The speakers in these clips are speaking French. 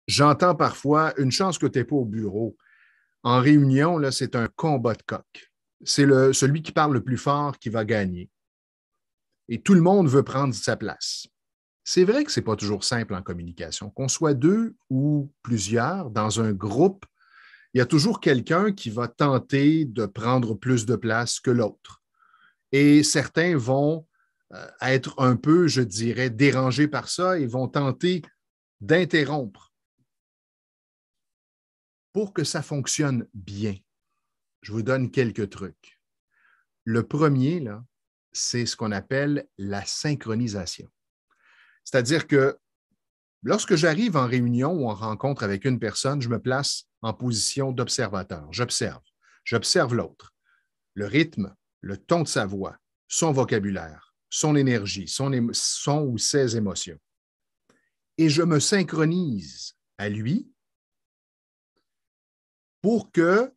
J'entends parfois une chance que tu n'es pas au bureau. En réunion, là, c'est un combat de coq. C'est celui qui parle le plus fort qui va gagner. Et tout le monde veut prendre sa place. C'est vrai que ce n'est pas toujours simple en communication. Qu'on soit deux ou plusieurs dans un groupe, il y a toujours quelqu'un qui va tenter de prendre plus de place que l'autre. Et certains vont être un peu, je dirais, dérangés par ça et vont tenter d'interrompre pour que ça fonctionne bien. Je vous donne quelques trucs. Le premier, là, c'est ce qu'on appelle la synchronisation. C'est-à-dire que lorsque j'arrive en réunion ou en rencontre avec une personne, je me place en position d'observateur. J'observe. J'observe l'autre. Le rythme, le ton de sa voix, son vocabulaire, son énergie, son ou ses émotions. Et je me synchronise à lui pour que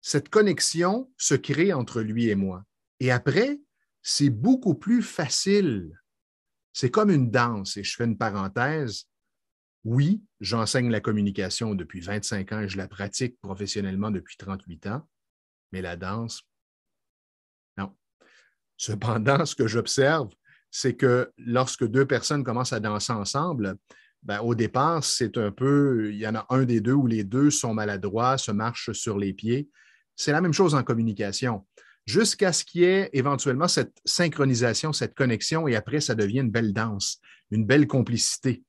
cette connexion se crée entre lui et moi. Et après, c'est beaucoup plus facile. C'est comme une danse, et je fais une parenthèse. Oui, j'enseigne la communication depuis 25 ans et je la pratique professionnellement depuis 38 ans, mais la danse, non. Cependant, ce que j'observe, c'est que lorsque deux personnes commencent à danser ensemble, ben, au départ, c'est un peu, il y en a un des deux où les deux sont maladroits, se marchent sur les pieds. C'est la même chose en communication. Jusqu'à ce qu'il y ait éventuellement cette synchronisation, cette connexion, et après, ça devient une belle danse, une belle complicité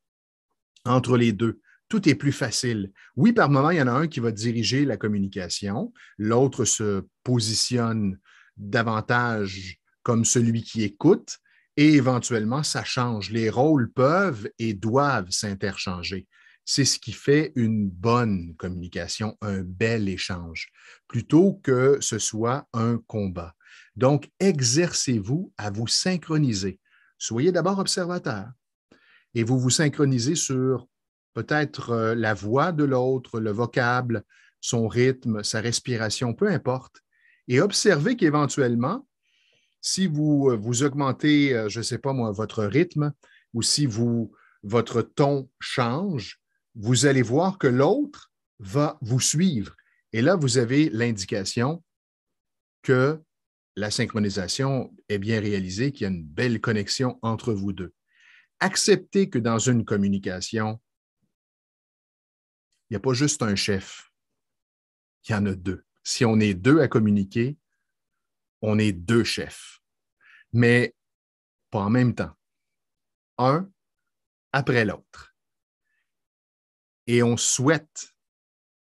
entre les deux. Tout est plus facile. Oui, par moment, il y en a un qui va diriger la communication, l'autre se positionne davantage comme celui qui écoute, et éventuellement, ça change. Les rôles peuvent et doivent s'interchanger. C'est ce qui fait une bonne communication, un bel échange, plutôt que ce soit un combat. Donc, exercez-vous à vous synchroniser. Soyez d'abord observateur et vous vous synchronisez sur peut-être la voix de l'autre, le vocable, son rythme, sa respiration, peu importe, et observez qu'éventuellement, si vous augmentez, je ne sais pas moi, votre rythme ou si votre ton change, vous allez voir que l'autre va vous suivre. Et là, vous avez l'indication que la synchronisation est bien réalisée, qu'il y a une belle connexion entre vous deux. Acceptez que dans une communication, il n'y a pas juste un chef, il y en a deux. Si on est deux à communiquer, on est deux chefs, mais pas en même temps, un après l'autre. Et on souhaite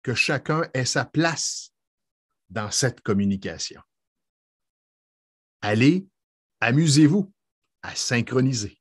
que chacun ait sa place dans cette communication. Allez, amusez-vous à synchroniser.